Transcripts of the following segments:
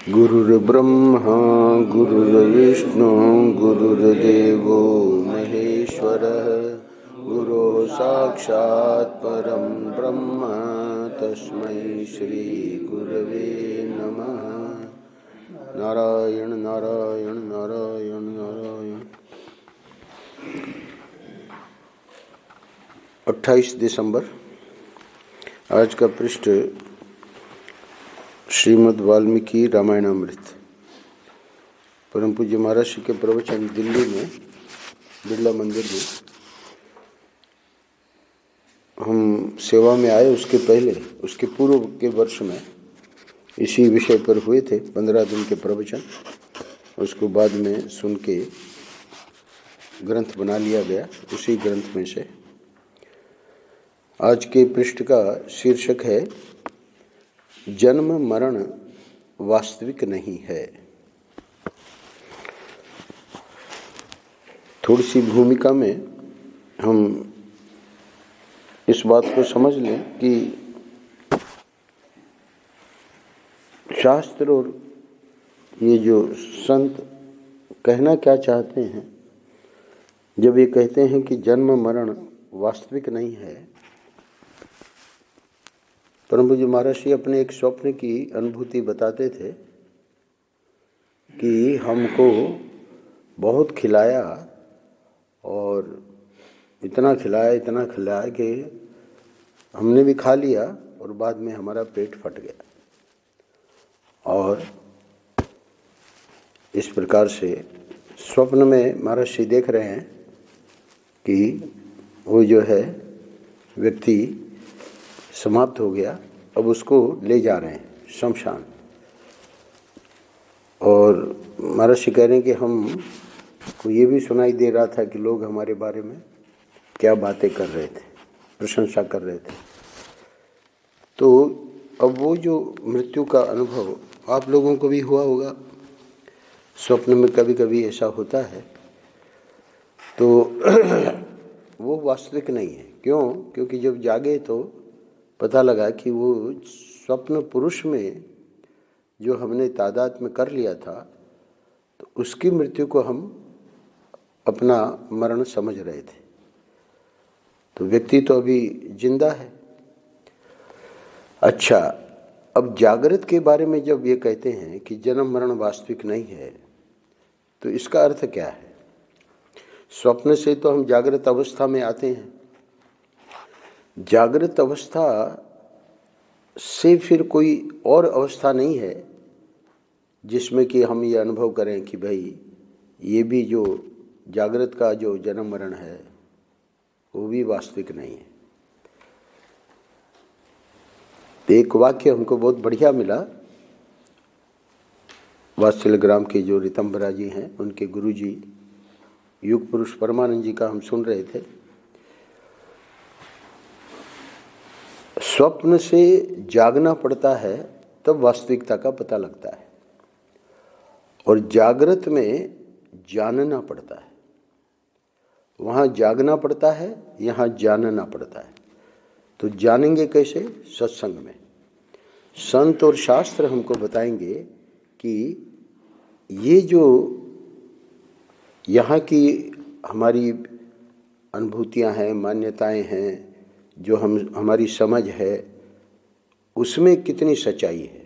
गुरुर्ब्रह्मा गुरुर्विष्णु गुरुर्देवो महेश्वरः गुरुः साक्षात् परं ब्रह्म तस्मै श्री गुरवे नमः। नारायण नारायण नारायण नारायण। 28 दिसंबर। आज का पृष्ठ श्रीमद् वाल्मीकि रामायणामृत। परम पूज्य महाराज श्री के प्रवचन दिल्ली में बिरला मंदिर में हम सेवा में आए, उसके पहले उसके पूर्व के वर्ष में इसी विषय पर हुए थे 15 दिन के प्रवचन। उसको बाद में सुन के ग्रंथ बना लिया गया। उसी ग्रंथ में से आज के पृष्ठ का शीर्षक है जन्म मरण वास्तविक नहीं है। थोड़ी सी भूमिका में हम इस बात को समझ लें कि शास्त्र और ये जो संत कहना क्या चाहते हैं जब ये कहते हैं कि जन्म मरण वास्तविक नहीं है। परम पूज्य महाराज जी अपने एक स्वप्न की अनुभूति बताते थे कि हमको बहुत खिलाया और इतना खिलाया कि हमने भी खा लिया और बाद में हमारा पेट फट गया। और इस प्रकार से स्वप्न में महाराज जी देख रहे हैं कि वो जो है व्यक्ति समाप्त हो गया, अब उसको ले जा रहे हैं शमशान। और महाराज जी कह रहे हैं कि हम को ये भी सुनाई दे रहा था कि लोग हमारे बारे में क्या बातें कर रहे थे, प्रशंसा कर रहे थे। तो अब वो जो मृत्यु का अनुभव आप लोगों को भी हुआ होगा, स्वप्न में कभी कभी ऐसा होता है, तो वो वास्तविक नहीं है। क्यों? क्योंकि जब जागे तो पता लगा कि वो स्वप्न पुरुष में जो हमने तादाद में कर लिया था, तो उसकी मृत्यु को हम अपना मरण समझ रहे थे। तो व्यक्ति तो अभी जिंदा है। अच्छा, अब जागृत के बारे में जब ये कहते हैं कि जन्म मरण वास्तविक नहीं है, तो इसका अर्थ क्या है? स्वप्न से तो हम जागृत अवस्था में आते हैं। जागृत अवस्था से फिर कोई और अवस्था नहीं है जिसमें कि हम ये अनुभव करें कि भाई ये भी जो जागृत का जो जन्म मरण है वो भी वास्तविक नहीं है। एक वाक्य हमको बहुत बढ़िया मिला। वात्सल्यग्राम के जो ऋतंबरा जी हैं, उनके गुरुजी युग पुरुष परमानंद जी का हम सुन रहे थे। स्वप्न से जागना पड़ता है तब वास्तविकता का पता लगता है, और जागृत में जानना पड़ता है। वहाँ जागना पड़ता है, यहाँ जानना पड़ता है। तो जानेंगे कैसे? सत्संग में। संत और शास्त्र हमको बताएंगे कि ये जो यहाँ की हमारी अनुभूतियाँ हैं, मान्यताएं हैं, जो हमारी समझ है, उसमें कितनी सच्चाई है।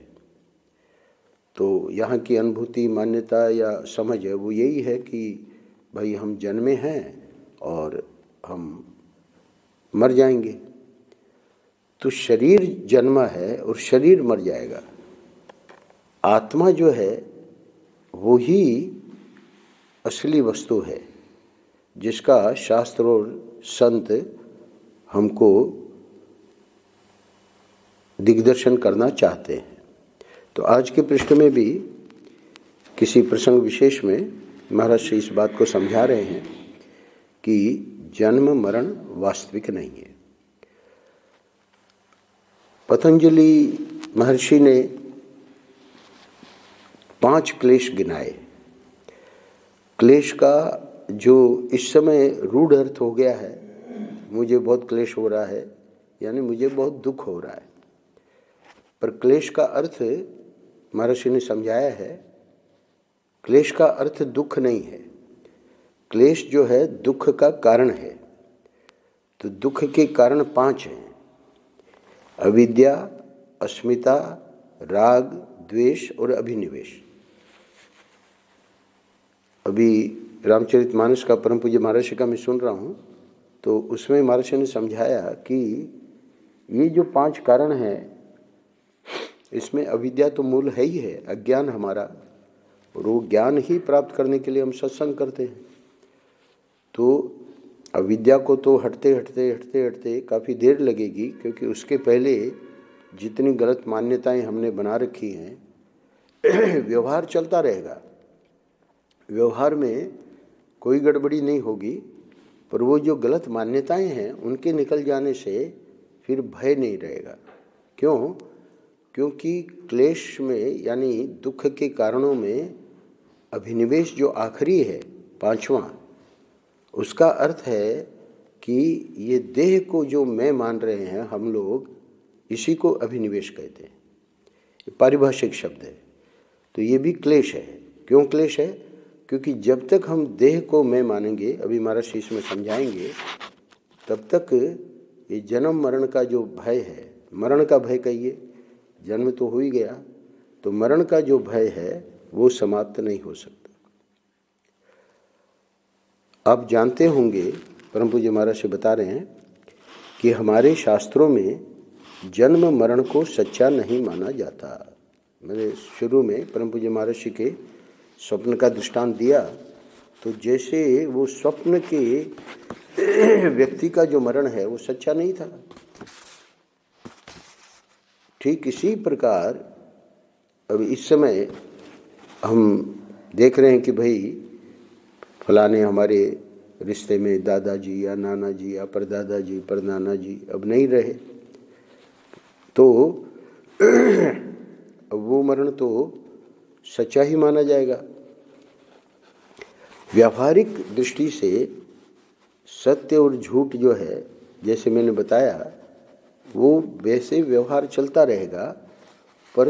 तो यहाँ की अनुभूति, मान्यता या समझ है वो यही है कि भाई हम जन्मे हैं और हम मर जाएंगे। तो शरीर जन्मा है और शरीर मर जाएगा। आत्मा जो है वो ही असली वस्तु है जिसका शास्त्र और संत हमको दिग्दर्शन करना चाहते हैं। तो आज के पृष्ठ में भी किसी प्रसंग विशेष में महाराज श्री इस बात को समझा रहे हैं कि जन्म मरण वास्तविक नहीं है। पतंजलि महर्षि ने 5 क्लेश गिनाए। क्लेश का जो इस समय रूढ़ अर्थ हो गया है, मुझे बहुत क्लेश हो रहा है, यानी मुझे बहुत दुख हो रहा है। पर क्लेश का अर्थ महर्षि ने समझाया है, क्लेश का अर्थ दुख नहीं है। क्लेश जो है दुख का कारण है। तो दुख के कारण 5 हैं: अविद्या, अस्मिता, राग, द्वेष और अभिनिवेश। अभी रामचरितमानस का परम पूज्य महर्षि का मैं सुन रहा हूँ, तो उसमें महर्षि ने समझाया कि ये जो 5 कारण हैं, इसमें अविद्या तो मूल है ही है, अज्ञान हमारा, और वो ज्ञान ही प्राप्त करने के लिए हम सत्संग करते हैं। तो अविद्या को तो हटते हटते हटते हटते काफ़ी देर लगेगी, क्योंकि उसके पहले जितनी गलत मान्यताएं हमने बना रखी हैं व्यवहार चलता रहेगा। व्यवहार में कोई गड़बड़ी नहीं होगी, पर वो जो गलत मान्यताएं हैं उनके निकल जाने से फिर भय नहीं रहेगा। क्यों? क्योंकि क्लेश में यानी दुख के कारणों में अभिनिवेश जो आखिरी है, 5वां, उसका अर्थ है कि ये देह को जो मैं मान रहे हैं हम लोग, इसी को अभिनिवेश कहते हैं। ये पारिभाषिक शब्द है। तो ये भी क्लेश है। क्यों क्लेश है? क्योंकि जब तक हम देह को मैं मानेंगे, अभी महर्षि इसमें समझाएंगे, तब तक ये जन्म मरण का जो भय है, मरण का भय कहिए, जन्म तो हो ही गया, तो मरण का जो भय है वो समाप्त नहीं हो सकता। आप जानते होंगे, परम पूज्य महर्षि बता रहे हैं कि हमारे शास्त्रों में जन्म मरण को सच्चा नहीं माना जाता। मैंने शुरू में परम पूज्य महर्षि के स्वप्न का दृष्टांत दिया, तो जैसे वो स्वप्न के व्यक्ति का जो मरण है वो सच्चा नहीं था, ठीक इसी प्रकार अब इस समय हम देख रहे हैं कि भाई फलाने हमारे रिश्ते में दादाजी या नाना जी या परदादा जी परनाना जी अब नहीं रहे, तो वो मरण तो सच्चा ही माना जाएगा। व्यावहारिक दृष्टि से सत्य और झूठ जो है, जैसे मैंने बताया, वो वैसे व्यवहार चलता रहेगा, पर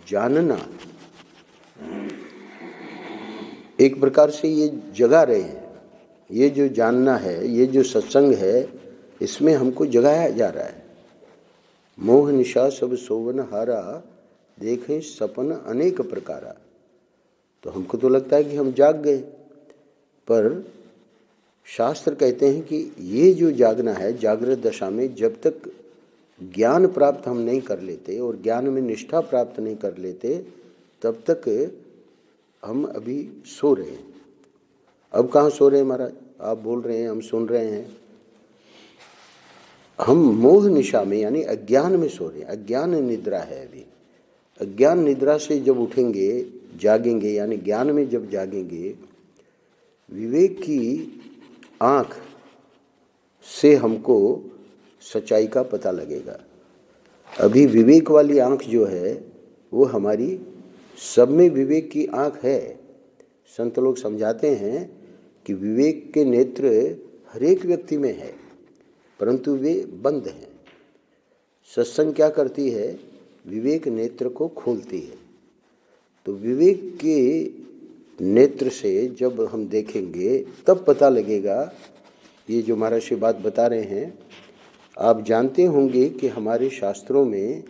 जानना एक प्रकार से ये जगा रहे हैं। ये जो जानना है, ये जो सत्संग है, इसमें हमको जगाया जा रहा है। मोह निशा सब सोवन हारा, देखें सपन अनेक प्रकारा। तो हमको तो लगता है कि हम जाग गए, पर शास्त्र कहते हैं कि ये जो जागना है, जागृत दशा में जब तक ज्ञान प्राप्त हम नहीं कर लेते और ज्ञान में निष्ठा प्राप्त नहीं कर लेते, तब तक हम अभी सो रहे हैं। अब कहाँ सो रहे हैं महाराज? आप बोल रहे हैं, हम सुन रहे हैं। हम मोह निशा में यानी अज्ञान में सो रहे हैं। अज्ञान निद्रा है अभी। अज्ञान निद्रा से जब उठेंगे, जागेंगे, यानी ज्ञान में जब जागेंगे, विवेक की आँख से हमको सच्चाई का पता लगेगा। अभी विवेक वाली आँख जो है वो हमारी, सब में विवेक की आँख है। संत लोग समझाते हैं कि विवेक के नेत्र हर एक व्यक्ति में है, परंतु वे बंद हैं। सत्संग क्या करती है? विवेक नेत्र को खोलती है। तो विवेक के नेत्र से जब हम देखेंगे तब पता लगेगा। ये जो महर्षि बात बता रहे हैं, आप जानते होंगे कि हमारे शास्त्रों में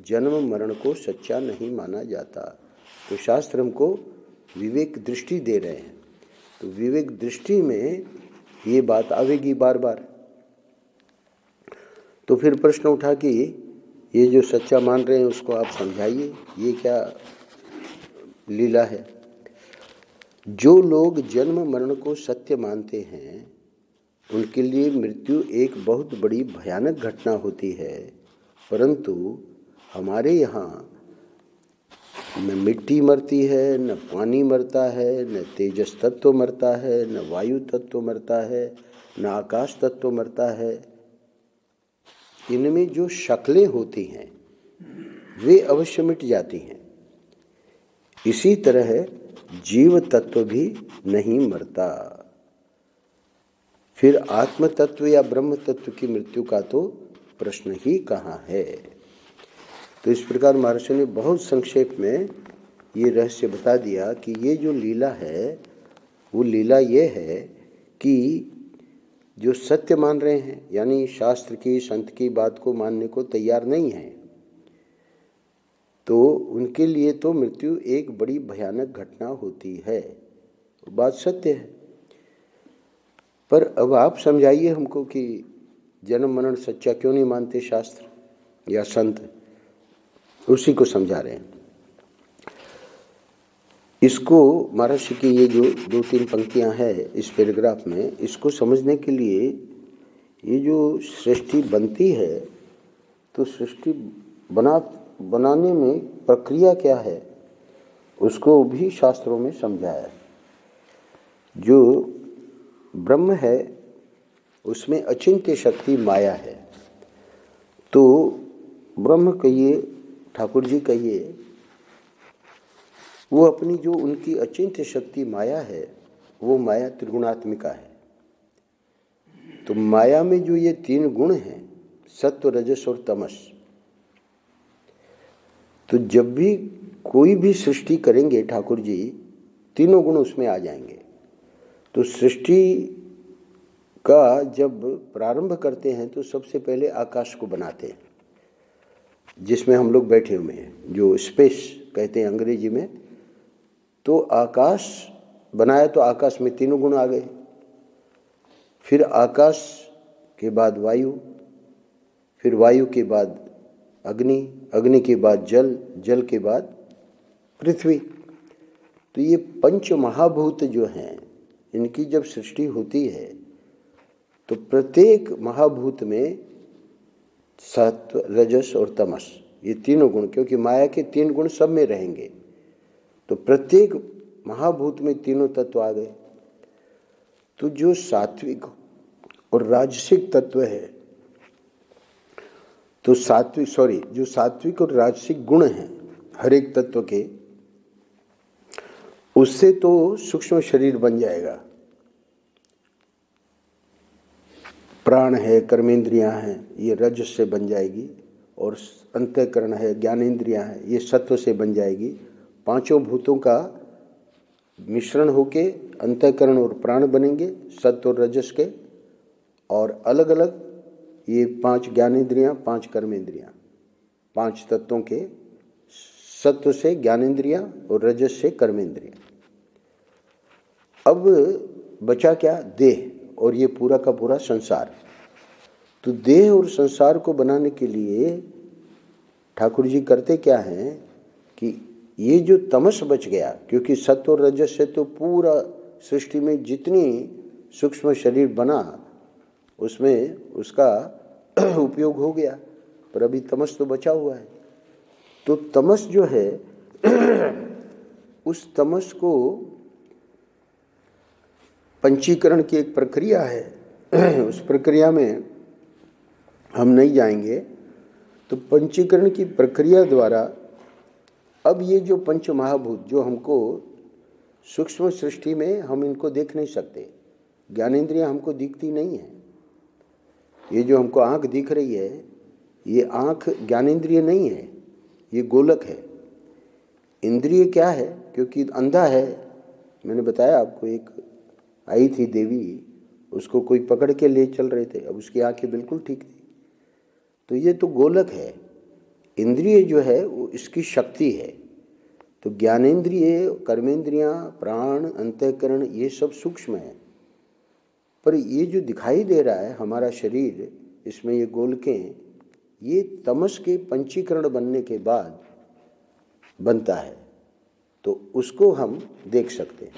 जन्म मरण को सच्चा नहीं माना जाता। तो शास्त्र हमको विवेक दृष्टि दे रहे हैं। तो विवेक दृष्टि में ये बात आवेगी बार बार। तो फिर प्रश्न उठा कि ये जो सच्चा मान रहे हैं उसको आप समझाइए, ये क्या लीला है? जो लोग जन्म मरण को सत्य मानते हैं, उनके लिए मृत्यु एक बहुत बड़ी भयानक घटना होती है। परंतु हमारे यहाँ न मिट्टी मरती है, न पानी मरता है, न तेजस तत्व मरता है, न वायु तत्व मरता है, न आकाश तत्व मरता है। इनमें जो शक्लें होती हैं वे अवश्य मिट जाती हैं। इसी तरह जीव तत्व भी नहीं मरता। फिर आत्म तत्व या ब्रह्म तत्व की मृत्यु का तो प्रश्न ही कहाँ है। तो इस प्रकार महर्षि ने बहुत संक्षेप में ये रहस्य बता दिया कि ये जो लीला है वो लीला ये है कि जो सत्य मान रहे हैं, यानी शास्त्र की संत की बात को मानने को तैयार नहीं है, तो उनके लिए तो मृत्यु एक बड़ी भयानक घटना होती है। बात सत्य है। पर अब आप समझाइए हमको कि जन्म मरण सच्चा क्यों नहीं मानते शास्त्र या संत, उसी को समझा रहे हैं। इसको महर्षि की ये जो 2-3 पंक्तियां हैं इस पैराग्राफ में, इसको समझने के लिए ये जो सृष्टि बनती है तो सृष्टि बनाने में प्रक्रिया क्या है उसको भी शास्त्रों में समझाया है। जो ब्रह्म है उसमें अचिंत्य शक्ति माया है। तो ब्रह्म कहिए, ठाकुर जी कहिए, वो अपनी जो उनकी अचिंत्य शक्ति माया है वो माया त्रिगुणात्मिका है। तो माया में जो ये 3 गुण हैं, सत्व रजस और तमस, तो जब भी कोई भी सृष्टि करेंगे ठाकुर जी, तीनों गुण उसमें आ जाएंगे। तो सृष्टि का जब प्रारंभ करते हैं तो सबसे पहले आकाश को बनाते हैं, जिसमें हम लोग बैठे हुए हैं, जो स्पेस कहते हैं अंग्रेजी में। तो आकाश बनाया तो आकाश में 3 गुण आ गए। फिर आकाश के बाद वायु, फिर वायु के बाद अग्नि, अग्नि के बाद जल, जल के बाद पृथ्वी। तो ये 5 महाभूत जो हैं, इनकी जब सृष्टि होती है तो प्रत्येक महाभूत में सत्व रजस और तमस, ये तीनों गुण, क्योंकि माया के 3 गुण सब में रहेंगे, तो प्रत्येक महाभूत में तीनों तत्व आ गए। तो जो सात्विक और राजसिक तत्व है, तो जो सात्विक और राजसिक गुण हैं हर एक तत्व के, उससे तो सूक्ष्म शरीर बन जाएगा। प्राण है, कर्मेंद्रियां हैं, ये रजस से बन जाएगी, और अंतःकरण है, ज्ञानेंद्रियां हैं, ये सत्व से बन जाएगी। 5 भूतों का मिश्रण होके अंतःकरण और प्राण बनेंगे, सत्व और रजस के, और अलग अलग ये 5 ज्ञानेंद्रियां, 5 कर्मेंद्रियां, 5 तत्वों के, सत्व से ज्ञानेंद्रियां और रजस से कर्मेंद्रियां। अब बचा क्या? देह और ये पूरा का पूरा संसार। तो देह और संसार को बनाने के लिए ठाकुर जी करते क्या हैं कि ये जो तमस बच गया, क्योंकि सत्व और रजस से तो पूरा सृष्टि में जितनी सूक्ष्म शरीर बना उसमें उसका उपयोग हो गया, पर अभी तमस तो बचा हुआ है। तो तमस जो है उस तमस को पंचीकरण की एक प्रक्रिया है, उस प्रक्रिया में हम नहीं जाएंगे। तो पंचीकरण की प्रक्रिया द्वारा अब ये जो 5 महाभूत जो हमको सूक्ष्म सृष्टि में हम इनको देख नहीं सकते, ज्ञानेंद्रियां हमको दिखती नहीं है। ये जो हमको आँख दिख रही है, ये आँख ज्ञानेंद्रिय नहीं है, ये गोलक है। इंद्रिय क्या है? क्योंकि अंधा है, मैंने बताया आपको, एक आई थी देवी, उसको कोई पकड़ के ले चल रहे थे, अब उसकी आंखें बिल्कुल ठीक थी। तो ये तो गोलक है। इंद्रिय जो है वो इसकी शक्ति है। तो ज्ञानेंद्रिय, कर्मेंद्रियां, प्राण, अंतःकरण, ये सब सूक्ष्म है। पर ये जो दिखाई दे रहा है हमारा शरीर, इसमें ये गोलकें, ये तमस के पंचीकरण बनने के बाद बनता है, तो उसको हम देख सकते हैं।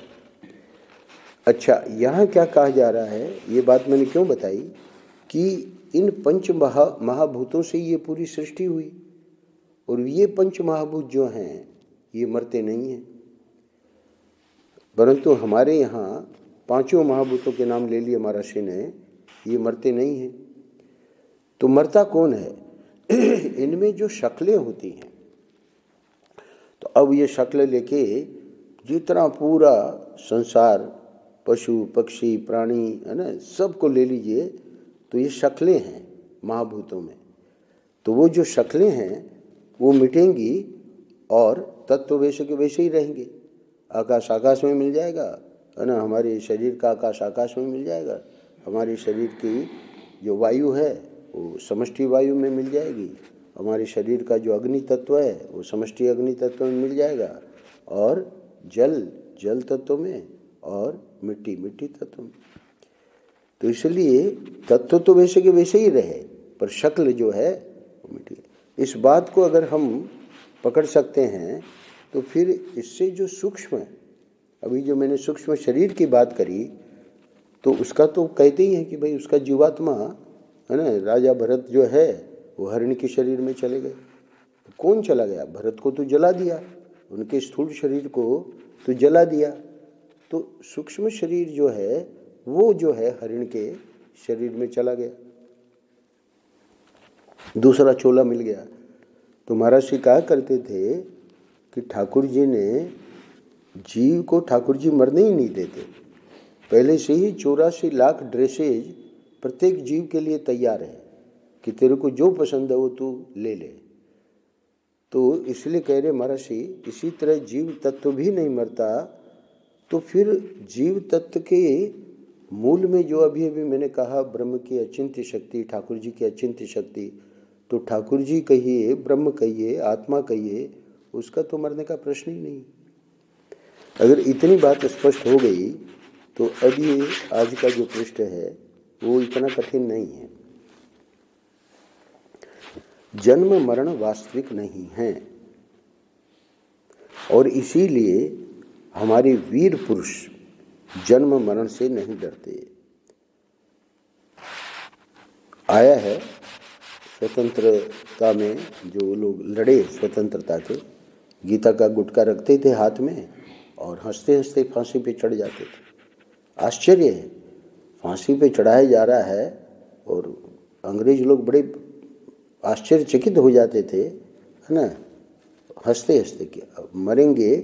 अच्छा, यहाँ क्या कहा जा रहा है, ये बात मैंने क्यों बताई कि इन 5 महाभूतों से ये पूरी सृष्टि हुई, और ये 5 महाभूत जो हैं ये मरते नहीं हैं। परंतु हमारे यहाँ 5 महाभूतों के नाम ले लिए महर्षि ने, ये मरते नहीं हैं। तो मरता कौन है? इनमें जो शक्लें होती हैं, तो अब ये शक्ल लेके जितना पूरा संसार, पशु पक्षी प्राणी है ना, सबको ले लीजिए, तो ये शक्लें हैं महाभूतों में। तो वो जो शक्लें हैं वो मिटेंगी, और तत्व वैसे के वैसे ही रहेंगे। आकाश आकाश में मिल जाएगा, है ना, हमारे शरीर का आकाश आकाश में मिल जाएगा, हमारे शरीर की जो वायु है वो समष्टि वायु में मिल जाएगी, हमारे शरीर का जो अग्नि तत्व है वो समष्टि अग्नि तत्व में मिल जाएगा, और जल जल तत्व में, और मिट्टी मिट्टी तत्व में। तो इसलिए तत्व तो वैसे के वैसे ही रहे, पर शक्ल जो है वो मिट्टी। इस बात को अगर हम पकड़ सकते हैं तो फिर इससे जो सूक्ष्म, अभी जो मैंने सूक्ष्म शरीर की बात करी, तो उसका तो कहते ही हैं कि भाई उसका जीवात्मा है ना, राजा भरत जो है वो हरिणी के शरीर में चले गए। तो कौन चला गया? भरत को तो जला दिया, उनके स्थूल शरीर को तो जला दिया, तो सूक्ष्म शरीर जो है वो जो है हरिण के शरीर में चला गया, दूसरा चोला मिल गया। तो महाराज जी कहा करते थे कि ठाकुर जी ने जीव को, ठाकुर जी मरने ही नहीं देते, पहले से ही 84 लाख ड्रेसेज प्रत्येक जीव के लिए तैयार है कि तेरे को जो पसंद है वो तू ले ले। तो इसलिए कह रहे महाराज जी, इसी तरह जीव तत्व भी नहीं मरता, तो फिर जीव तत्व के मूल में जो अभी अभी मैंने कहा ब्रह्म की अचिंत्य शक्ति, ठाकुर जी की अचिंत्य शक्ति, तो ठाकुर जी कहिए, ब्रह्म कहिए, आत्मा कहिए, उसका तो मरने का प्रश्न ही नहीं। अगर इतनी बात स्पष्ट हो गई तो अब ये आज का जो पृष्ठ है वो इतना कठिन नहीं है। जन्म मरण वास्तविक नहीं है, और इसीलिए हमारे वीर पुरुष जन्म मरण से नहीं डरते। आया है स्वतंत्रता में जो लोग लड़े स्वतंत्रता के, गीता का गुटका रखते थे हाथ में और हंसते हंसते फांसी पे चढ़ जाते थे। आश्चर्य है, फांसी पे चढ़ाया जा रहा है और अंग्रेज लोग बड़े आश्चर्यचकित हो जाते थे, है ना, हंसते हंसते कि मरेंगे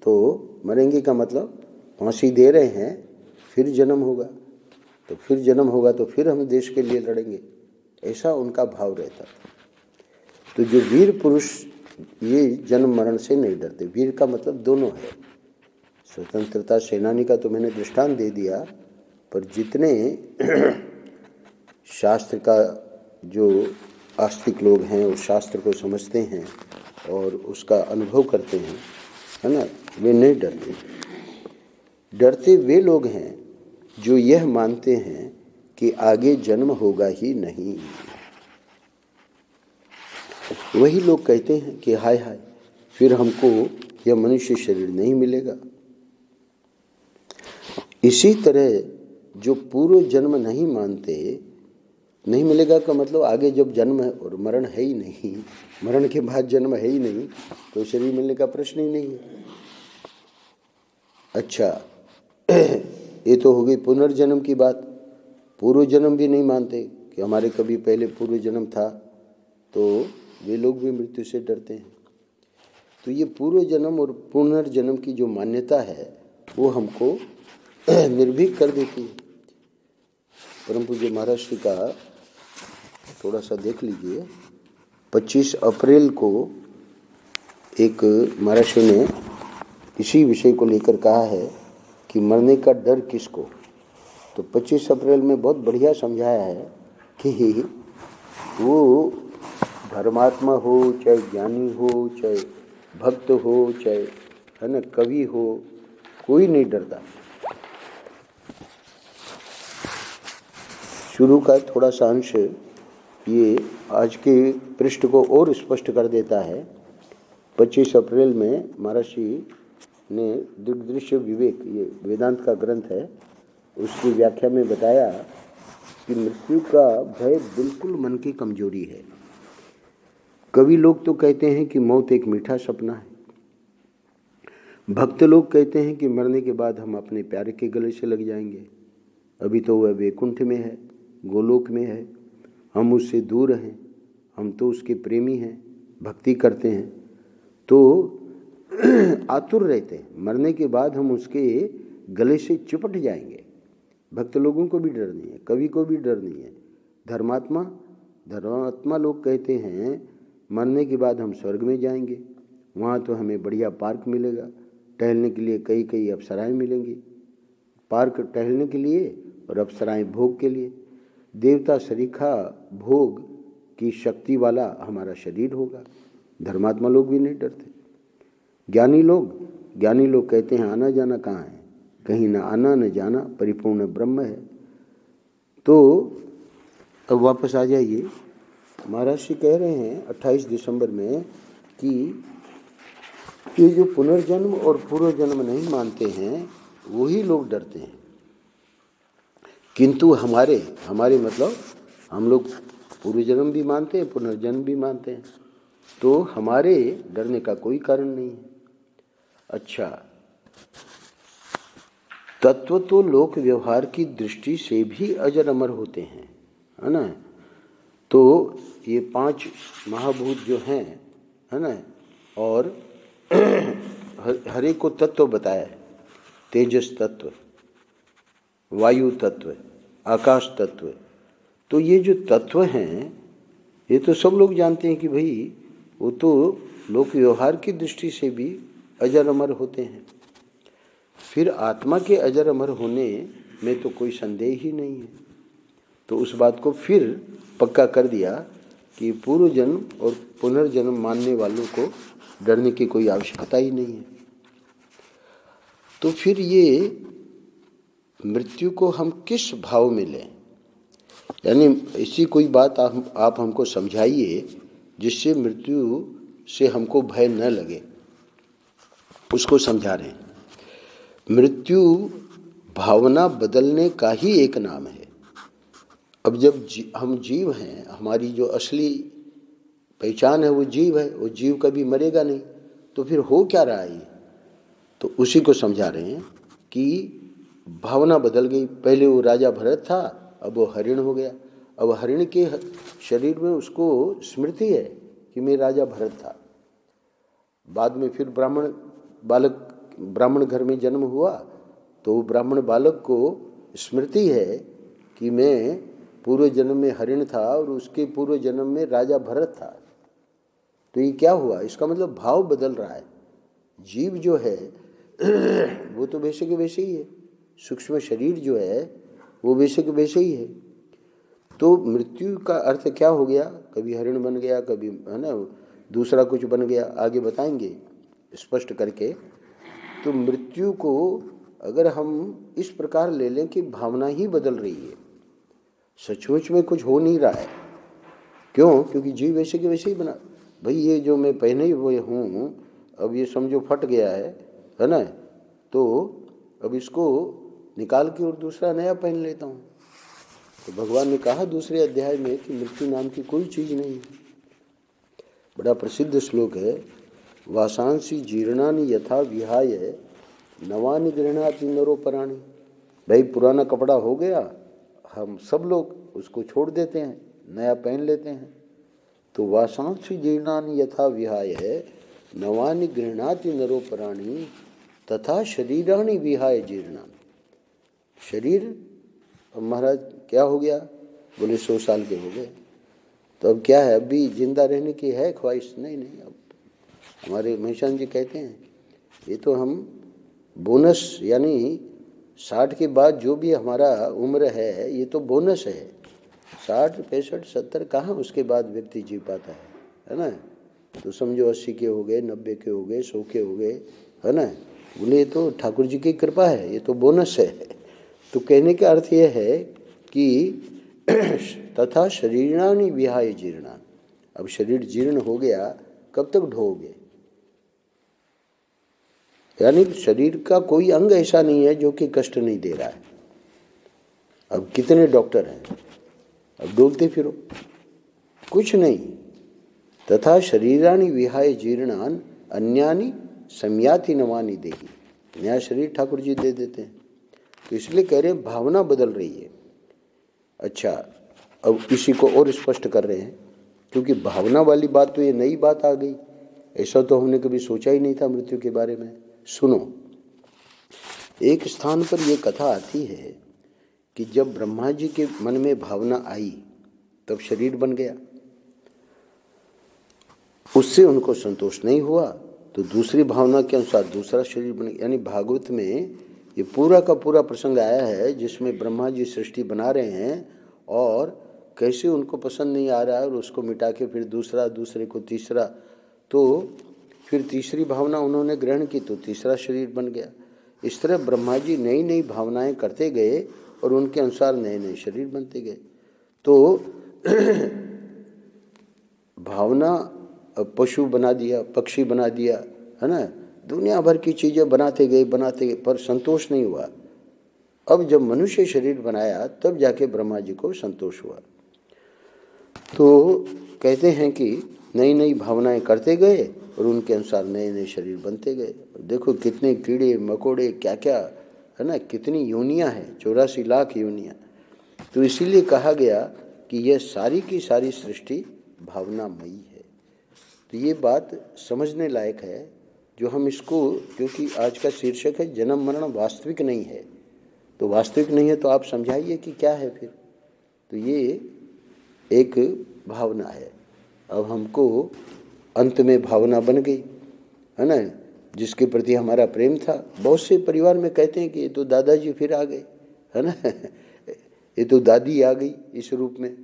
तो मरेंगे का मतलब फांसी दे रहे हैं, फिर जन्म होगा, तो फिर जन्म होगा तो फिर हम देश के लिए लड़ेंगे, ऐसा उनका भाव रहता था। तो जो वीर पुरुष ये जन्म मरण से नहीं डरते। वीर का मतलब दोनों है, स्वतंत्रता सेनानी का तो मैंने दृष्टांत दे दिया, पर जितने शास्त्र का जो आस्तिक लोग हैं और शास्त्र को समझते हैं और उसका अनुभव करते हैं, है ना, वे नहीं डरते। डरते वे लोग हैं जो यह मानते हैं कि आगे जन्म होगा ही नहीं। वही लोग कहते हैं कि हाय हाय फिर हमको यह मनुष्य शरीर नहीं मिलेगा। इसी तरह जो पूर्व जन्म नहीं मानते, नहीं मिलेगा का मतलब आगे जब जन्म है और मरण है ही नहीं, मरण के बाद जन्म है ही नहीं, तो शरीर मिलने का प्रश्न ही नहीं है। अच्छा, ये तो हो गई पुनर्जन्म की बात। पूर्व जन्म भी नहीं मानते कि हमारे कभी पहले पूर्व जन्म था, तो वे लोग भी मृत्यु से डरते हैं। तो ये पूर्व जन्म और पुनर्जन्म की जो मान्यता है वो हमको निर्भीक कर देती है। परम पूज्य महाराज श्री का थोड़ा सा देख लीजिए, 25 अप्रैल को एक महाराज श्री ने इसी विषय को लेकर कहा है कि मरने का डर किसको। तो 25 अप्रैल में बहुत बढ़िया समझाया है कि वो धर्मात्मा हो, चाहे ज्ञानी हो, चाहे भक्त हो, चाहे, है ना, कवि हो, कोई नहीं डरता। शुरू का थोड़ा सा अंश ये आज के पृष्ठ को और स्पष्ट कर देता है। 25 अप्रैल में महर्षि ने दृश्य विवेक, ये वेदांत का ग्रंथ है, उसकी व्याख्या में बताया कि मृत्यु का भय बिल्कुल मन की कमजोरी है। कवि लोग तो कहते हैं कि मौत एक मीठा सपना है, भक्त लोग कहते हैं कि मरने के बाद हम अपने प्यारे के गले से लग जाएंगे, अभी तो वह वैकुंठ में है, गोलोक में है, हम उससे दूर हैं, हम तो उसके प्रेमी हैं, भक्ति करते हैं, तो आतुर रहते हैं मरने के बाद हम उसके गले से चिपट जाएंगे। भक्त लोगों को भी डर नहीं है, कवि को भी डर नहीं है। धर्मात्मा लोग कहते हैं मरने के बाद हम स्वर्ग में जाएंगे, वहाँ तो हमें बढ़िया पार्क मिलेगा, टहलने के लिए कई कई अप्सराएं मिलेंगी, पार्क टहलने के लिए और अप्सराएं भोग के लिए। देवता सरीखा भोग की शक्ति वाला हमारा शरीर होगा। धर्मात्मा लोग भी नहीं डरते। ज्ञानी लोग कहते हैं आना जाना कहाँ है, कहीं ना आना न जाना, परिपूर्ण ब्रह्म है। तो अब वापस आ जाइए। महाराज जी कह रहे हैं 28 दिसंबर में कि ये जो पुनर्जन्म और पूर्व जन्म नहीं मानते हैं वही लोग डरते हैं, किंतु हमारे मतलब हम लोग पूर्व जन्म भी मानते हैं, पुनर्जन्म भी मानते हैं, तो हमारे डरने का कोई कारण नहीं है। अच्छा, तत्व तो लोक व्यवहार की दृष्टि से भी अजर अमर होते हैं, है ना। तो ये 5 महाभूत जो हैं, है ना, और हर एक को तत्व बताया है। तेजस तत्व, वायु तत्व, आकाश तत्व। तो ये जो तत्व हैं ये तो सब लोग जानते हैं कि भाई वो तो लोक व्यवहार की दृष्टि से भी अजर अमर होते हैं। फिर आत्मा के अजर अमर होने में तो कोई संदेह ही नहीं है। तो उस बात को फिर पक्का कर दिया कि पूर्व जन्म और पुनर्जन्म मानने वालों को डरने की कोई आवश्यकता ही नहीं है। तो फिर ये मृत्यु को हम किस भाव में लें, यानी ऐसी कोई बात आप हमको समझाइए जिससे मृत्यु से हमको भय न लगे, उसको समझा रहे हैं। मृत्यु भावना बदलने का ही एक नाम है। अब जब हम जीव हैं, हमारी जो असली पहचान है वो जीव है, वो जीव कभी मरेगा नहीं, तो फिर हो क्या रहा है? तो उसी को समझा रहे हैं कि भावना बदल गई। पहले वो राजा भरत था, अब वो हरिण हो गया। अब हरिण के शरीर में उसको स्मृति है कि मैं राजा भरत था। बाद में फिर ब्राह्मण घर में जन्म हुआ, तो ब्राह्मण बालक को स्मृति है कि मैं पूर्व जन्म में हरिण था और उसके पूर्व जन्म में राजा भरत था। तो ये क्या हुआ? इसका मतलब भाव बदल रहा है। जीव जो है वो तो वैसे के वैसे ही है, सूक्ष्म शरीर जो है वो वैसे के वैसे ही है। तो मृत्यु का अर्थ क्या हो गया? कभी हरिण बन गया, कभी, है ना, दूसरा कुछ बन गया, आगे बताएंगे स्पष्ट करके। तो मृत्यु को अगर हम इस प्रकार ले लें कि भावना ही बदल रही है, सचमुच में कुछ हो नहीं रहा है। क्यों? क्योंकि जीव वैसे के वैसे ही बना। भाई ये जो मैं पहने हुए हूँ, अब ये समझो फट गया है ना, तो अब इसको निकाल के और दूसरा नया पहन लेता हूँ। तो भगवान ने कहा दूसरे अध्याय में कि मृत्यु नाम की कोई चीज़ नहीं है। बड़ा प्रसिद्ध श्लोक है, वासांसी जीर्णानि यथा विहाय नवानि गृह्णाति नरोपराणि। भाई पुराना कपड़ा हो गया, हम सब लोग उसको छोड़ देते हैं, नया पहन लेते हैं। तो वासांसी जीर्णानि यथा विहाय नवानि गृह्णाति नरोपराणि तथा शरीराणि विहाय जीर्णानि। शरीर महाराज क्या हो गया? बोले 100 साल के हो गए, तो अब क्या है? अभी जिंदा रहने की है ख्वाहिश? नहीं। अब हमारे महेशान जी कहते हैं ये तो हम बोनस, यानी 60 के बाद जो भी हमारा उम्र है ये तो बोनस है। 60, 65, 70 कहाँ उसके बाद व्यक्ति जी पाता है ना। तो समझो 80 के हो गए, 90 के हो गए, 100 के हो गए, है ना। बोले ये तो ठाकुर जी की कृपा है, ये तो बोनस है। तो कहने का अर्थ यह है कि तथा शरीराणि विहाय जीर्णानि। अब शरीर जीर्ण हो गया, कब तक ढोगे? यानी शरीर का कोई अंग ऐसा नहीं है जो कि कष्ट नहीं दे रहा है। अब कितने डॉक्टर हैं, अब डोलते फिरो, कुछ नहीं। तथा शरीराणि विहाय जीर्णानि अन्यानि संयाति नवानि देहि। नया शरीर ठाकुर जी दे देते हैं। तो इसलिए कह रहे हैं भावना बदल रही है। अच्छा, अब इसी को और स्पष्ट कर रहे हैं, क्योंकि भावना वाली बात तो ये नई बात आ गई, ऐसा तो हमने कभी सोचा ही नहीं था मृत्यु के बारे में। सुनो, एक स्थान पर यह कथा आती है कि जब ब्रह्मा जी के मन में भावना आई तब शरीर बन गया। उससे उनको संतोष नहीं हुआ तो दूसरी भावना के अनुसार दूसरा शरीर बन, यानी भागवत में ये पूरा का पूरा प्रसंग आया है जिसमें ब्रह्मा जी सृष्टि बना रहे हैं और कैसे उनको पसंद नहीं आ रहा है और उसको मिटा के फिर दूसरा, दूसरे को तीसरा, तो फिर तीसरी भावना उन्होंने ग्रहण की तो तीसरा शरीर बन गया। इस तरह ब्रह्मा जी नई नई भावनाएं करते गए और उनके अनुसार नए नए शरीर बनते गए। तो भावना पशु बना दिया, पक्षी बना दिया, है ना, दुनिया भर की चीज़ें बनाते गए पर संतोष नहीं हुआ। अब जब मनुष्य शरीर बनाया तब जाके ब्रह्मा जी को संतोष हुआ। तो कहते हैं कि नई नई भावनाएं करते गए और उनके अनुसार नए नए शरीर बनते गए। देखो कितने कीड़े मकोड़े क्या क्या, है ना, कितनी योनियां हैं, 84 लाख योनियां। तो इसीलिए कहा गया कि यह सारी की सारी सृष्टि भावनामयी है। तो ये बात समझने लायक है जो हम इसको, क्योंकि आज का शीर्षक है जन्म मरण वास्तविक नहीं है, तो वास्तविक नहीं है तो आप समझाइए कि क्या है फिर। तो ये एक भावना है। अब हमको अंत में भावना बन गई, है ना, जिसके प्रति हमारा प्रेम था। बहुत से परिवार में कहते हैं कि ये तो दादाजी फिर आ गए, है ना, ये तो दादी आ गई इस रूप में।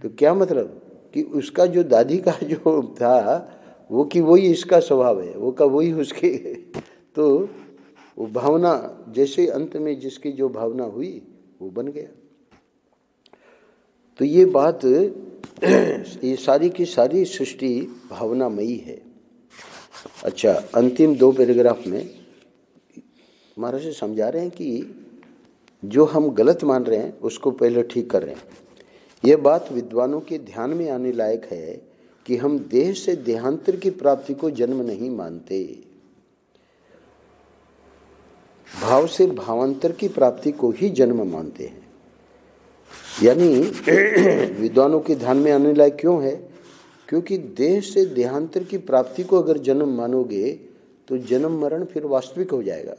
तो क्या मतलब कि उसका जो दादी का जो था वो कि वही इसका स्वभाव है, वो का वही उसके तो वो भावना जैसे अंत में जिसकी जो भावना हुई वो बन गया। तो ये बात, ये सारी की सारी सृष्टि भावनामयी है। अच्छा, अंतिम 2 पैराग्राफ में महाराज जी समझा रहे हैं कि जो हम गलत मान रहे हैं उसको पहले ठीक कर रहे हैं। यह बात विद्वानों के ध्यान में आने लायक है कि हम देह से देहांतर की प्राप्ति को जन्म नहीं मानते, भाव से भावांतर की प्राप्ति को ही जन्म मानते हैं। यानी विद्वानों के ध्यान में आने लायक क्यों है? क्योंकि देह से देहांतर की प्राप्ति को अगर जन्म मानोगे तो जन्म मरण फिर वास्तविक हो जाएगा।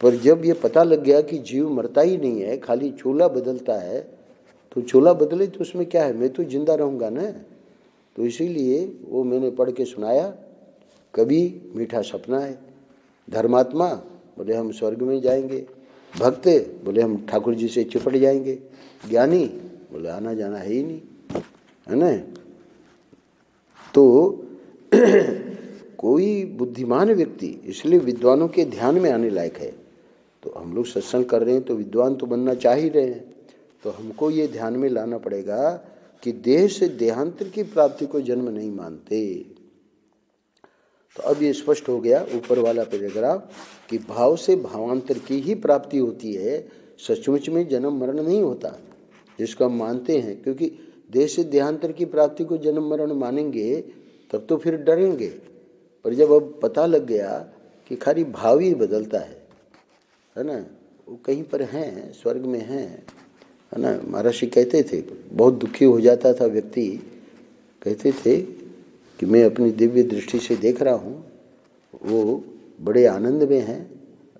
पर जब ये पता लग गया कि जीव मरता ही नहीं है, खाली चोला बदलता है, तो चोला बदले तो उसमें क्या है, मैं तो जिंदा रहूँगा ना। तो इसीलिए वो मैंने पढ़ के सुनाया, कभी मीठा सपना है, धर्मात्मा बोले हम स्वर्ग में जाएंगे, भक्त बोले हम ठाकुर जी से चिपट जाएंगे, ज्ञानी बोले आना जाना है ही नहीं, है ना। तो कोई बुद्धिमान व्यक्ति, इसलिए विद्वानों के ध्यान में आने लायक है। तो हम लोग सत्संग कर रहे हैं तो विद्वान तो बनना चाह ही रहे हैं, तो हमको ये ध्यान में लाना पड़ेगा कि देह से देहांतर की प्राप्ति को जन्म नहीं मानते। तो अब ये स्पष्ट हो गया ऊपर वाला पैराग्राफ कि भाव से भावांतर की ही प्राप्ति होती है, सचमुच में जन्म मरण नहीं होता जिसको हम मानते हैं। क्योंकि देह से देहांतर की प्राप्ति को जन्म मरण मानेंगे तब तो फिर डरेंगे, पर जब अब पता लग गया कि खाली भाव ही बदलता है ना, वो कहीं पर हैं, स्वर्ग में हैं, है ना। महर्षि कहते थे, बहुत दुखी हो जाता था व्यक्ति, कहते थे कि मैं अपनी दिव्य दृष्टि से देख रहा हूँ, वो बड़े आनंद में हैं,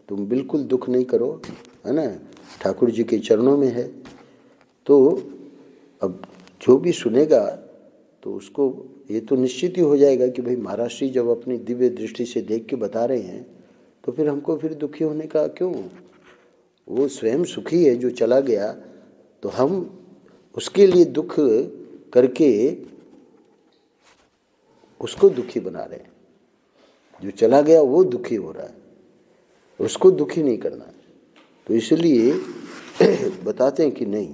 तुम बिल्कुल दुख नहीं करो, है ना, ठाकुर जी के चरणों में है। तो अब जो भी सुनेगा तो उसको ये तो निश्चित ही हो जाएगा कि भाई महाराज जी जब अपनी दिव्य दृष्टि से देख के बता रहे हैं तो फिर हमको फिर दुखी होने का क्यों। वो स्वयं सुखी है जो चला गया, तो हम उसके लिए दुख करके उसको दुखी बना रहे हैं। जो चला गया वो दुखी हो रहा है, उसको दुखी नहीं करना। तो इसलिए बताते हैं कि नहीं,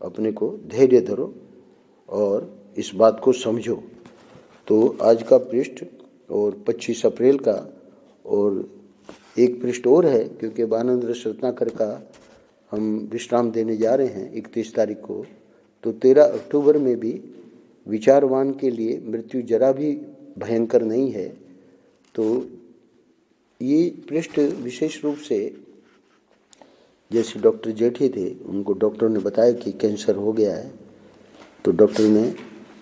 अपने को धैर्य धरो और इस बात को समझो। तो आज का पृष्ठ और 25 अप्रैल का और एक पृष्ठ और है, क्योंकि बानंद रस रत्नाकर का हम विश्राम देने जा रहे हैं 31 तारीख को। तो 13 अक्टूबर में भी विचारवान के लिए मृत्यु जरा भी भयंकर नहीं है। तो ये पृष्ठ विशेष रूप से, जैसे डॉक्टर जेठी थे, उनको डॉक्टर ने बताया कि कैंसर हो गया है, तो डॉक्टर ने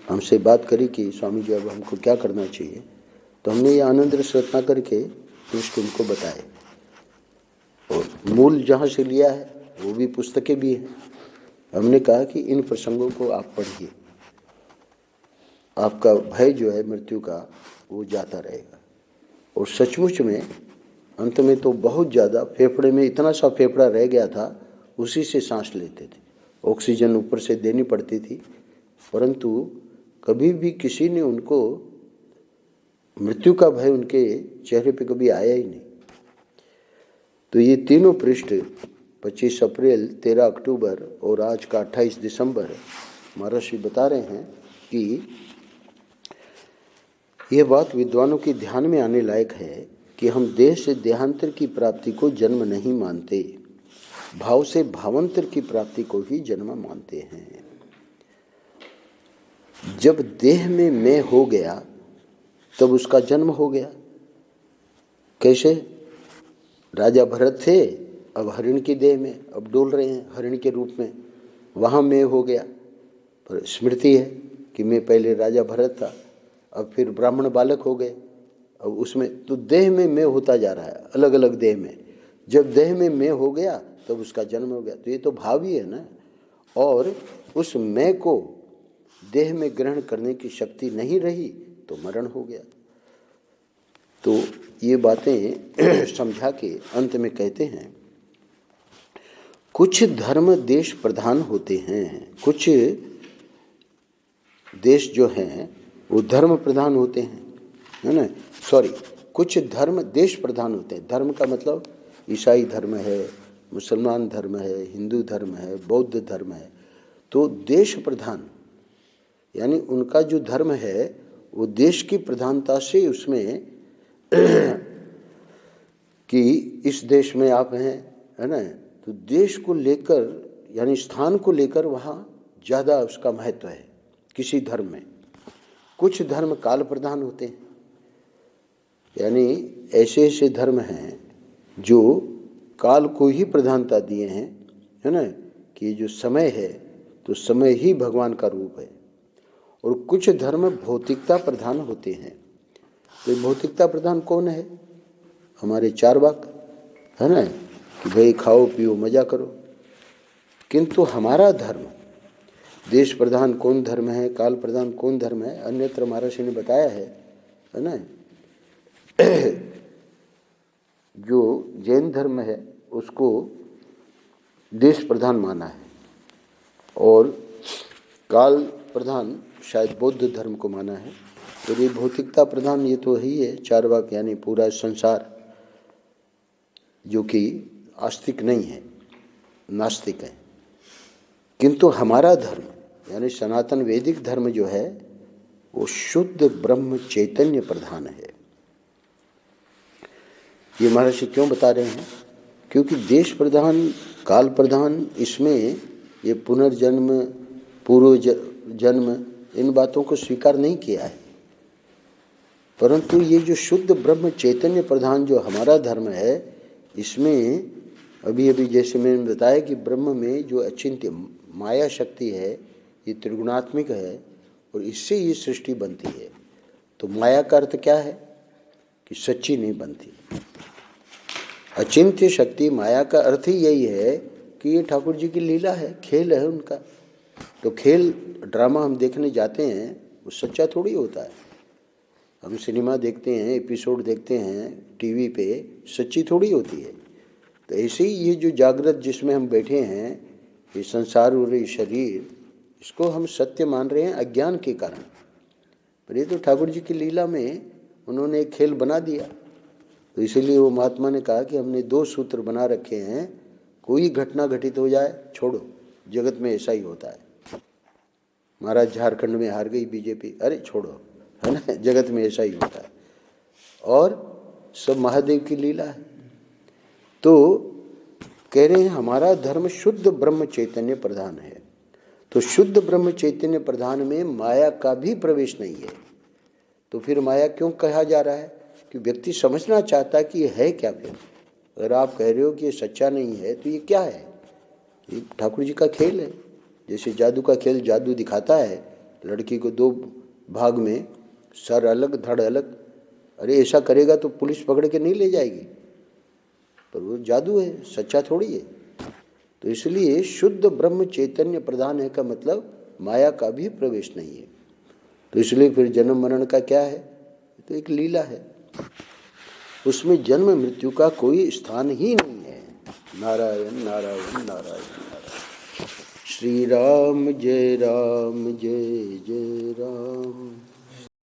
हमसे बात करी कि स्वामी जी अब हमको क्या करना चाहिए। तो हमने ये आनंद रस रत्नाकर के पृष्ठ उनको बताए, और मूल जहाँ से लिया है वो भी पुस्तकें भी हैं। हमने कहा कि इन प्रसंगों को आप पढ़िए। आपका भय जो है मृत्यु का वो जाता रहेगा। और सचमुच में अंत में तो बहुत ज़्यादा फेफड़े में इतना सा फेफड़ा रह गया था, उसी से सांस लेते थे। ऑक्सीजन ऊपर से देनी पड़ती थी, परंतु कभी भी किसी ने उनको मृत्यु का भय उनके चेहरे पे कभी आया ही नहीं। तो ये तीनों पृष्ठ 25 अप्रैल, 13 अक्टूबर और आज का 28 दिसंबर महर्षि बता रहे हैं कि ये बात विद्वानों के ध्यान में आने लायक है कि हम देह से देहांतर की प्राप्ति को जन्म नहीं मानते, भाव से भावांतर की प्राप्ति को ही जन्म मानते हैं। जब देह में मैं हो गया तब उसका जन्म हो गया। कैसे? राजा भरत थे, अब हरिण की देह में अब डोल रहे हैं हरिण के रूप में, वहाँ मैं हो गया। पर स्मृति है कि मैं पहले राजा भरत था, अब फिर ब्राह्मण बालक हो गए, अब उसमें तो देह में मैं होता जा रहा है, अलग अलग देह में। जब देह में मैं हो गया तब उसका जन्म हो गया। तो ये तो भाव ही है ना। और उस मैं को देह में ग्रहण करने की शक्ति नहीं रही तो मरण हो गया। तो ये बातें समझा के अंत में कहते हैं, कुछ धर्म देश प्रधान होते हैं, कुछ देश जो हैं वो धर्म प्रधान होते हैं, है ना। कुछ धर्म देश प्रधान होते हैं। धर्म का मतलब ईसाई धर्म है, मुसलमान धर्म है, हिंदू धर्म है, बौद्ध धर्म है। तो देश प्रधान यानी उनका जो धर्म है वो देश की प्रधानता से उसमें कि इस देश में आप हैं, है ना, तो देश को लेकर यानी स्थान को लेकर वहाँ ज़्यादा उसका महत्व है किसी धर्म में। कुछ धर्म काल प्रधान होते हैं, यानी ऐसे ऐसे धर्म हैं जो काल को ही प्रधानता दिए हैं, है ना, कि जो समय है तो समय ही भगवान का रूप है। और कुछ धर्म भौतिकता प्रधान होते हैं। तो भौतिकता प्रधान कौन है? हमारे चारवाक, है ना, कि भाई खाओ पियो मजा करो। किंतु हमारा धर्म देश प्रधान कौन धर्म है, काल प्रधान कौन धर्म है, अन्यत्र महर्षि ने बताया है ना। जो जैन धर्म है उसको देश प्रधान माना है, और काल प्रधान शायद बौद्ध धर्म को माना है। तो ये भौतिकता प्रधान ये तो ही है चारवाक, यानी पूरा संसार जो कि आस्तिक नहीं है, नास्तिक है। किंतु हमारा धर्म यानी सनातन वैदिक धर्म जो है वो शुद्ध ब्रह्म चैतन्य प्रधान है। ये महर्षि क्यों बता रहे हैं? क्योंकि देश प्रधान काल प्रधान इसमें ये पुनर्जन्म पूर्व जन्म इन बातों को स्वीकार नहीं किया है, परंतु ये जो शुद्ध ब्रह्म चैतन्य प्रधान जो हमारा धर्म है इसमें अभी अभी जैसे मैंने बताया कि ब्रह्म में जो अचिंत्य माया शक्ति है ये त्रिगुणात्मिक है और इससे ये सृष्टि बनती है। तो माया का अर्थ क्या है कि सच्ची नहीं बनती। अचिंत्य शक्ति माया का अर्थ ही यही है कि ये ठाकुर जी की लीला है, खेल है उनका। तो खेल ड्रामा हम देखने जाते हैं वो सच्चा थोड़ी होता है। हम सिनेमा देखते हैं, एपिसोड देखते हैं टीवी पे, सच्ची थोड़ी होती है। तो ऐसे ही ये जो जागृत जिसमें हम बैठे हैं, ये संसार और ये शरीर, इसको हम सत्य मान रहे हैं अज्ञान के कारण। पर ये तो ठाकुर जी की लीला में उन्होंने एक खेल बना दिया। तो इसीलिए वो महात्मा ने कहा कि हमने 2 सूत्र बना रखे हैं, कोई घटना घटित हो जाए छोड़ो, जगत में ऐसा ही होता है। महाराज झारखंड में हार गई बीजेपी, अरे छोड़ो, है ना, जगत में ऐसा ही होता है। और सब महादेव की लीला है। तो कह रहे हैं हमारा धर्म शुद्ध ब्रह्म चैतन्य प्रधान है। तो शुद्ध ब्रह्म चैतन्य प्रधान में माया का भी प्रवेश नहीं है। तो फिर माया क्यों कहा जा रहा है? कि व्यक्ति समझना चाहता है कि ये है क्या। फिर अगर आप कह रहे हो कि ये सच्चा नहीं है तो ये क्या है? ये ठाकुर जी का खेल है। जैसे जादू का खेल जादू दिखाता है, लड़की को 2 भाग में, सर अलग धड़ अलग, अरे ऐसा करेगा तो पुलिस पकड़ के नहीं ले जाएगी, पर वो जादू है, सच्चा थोड़ी है। तो इसलिए शुद्ध ब्रह्म चैतन्य प्रधान है का मतलब माया का भी प्रवेश नहीं है। तो इसलिए फिर जन्म मरण का क्या है, तो एक लीला है, उसमें जन्म मृत्यु का कोई स्थान ही नहीं है। नारायण नारायण नारायण नारायण। श्री राम जय जय राम।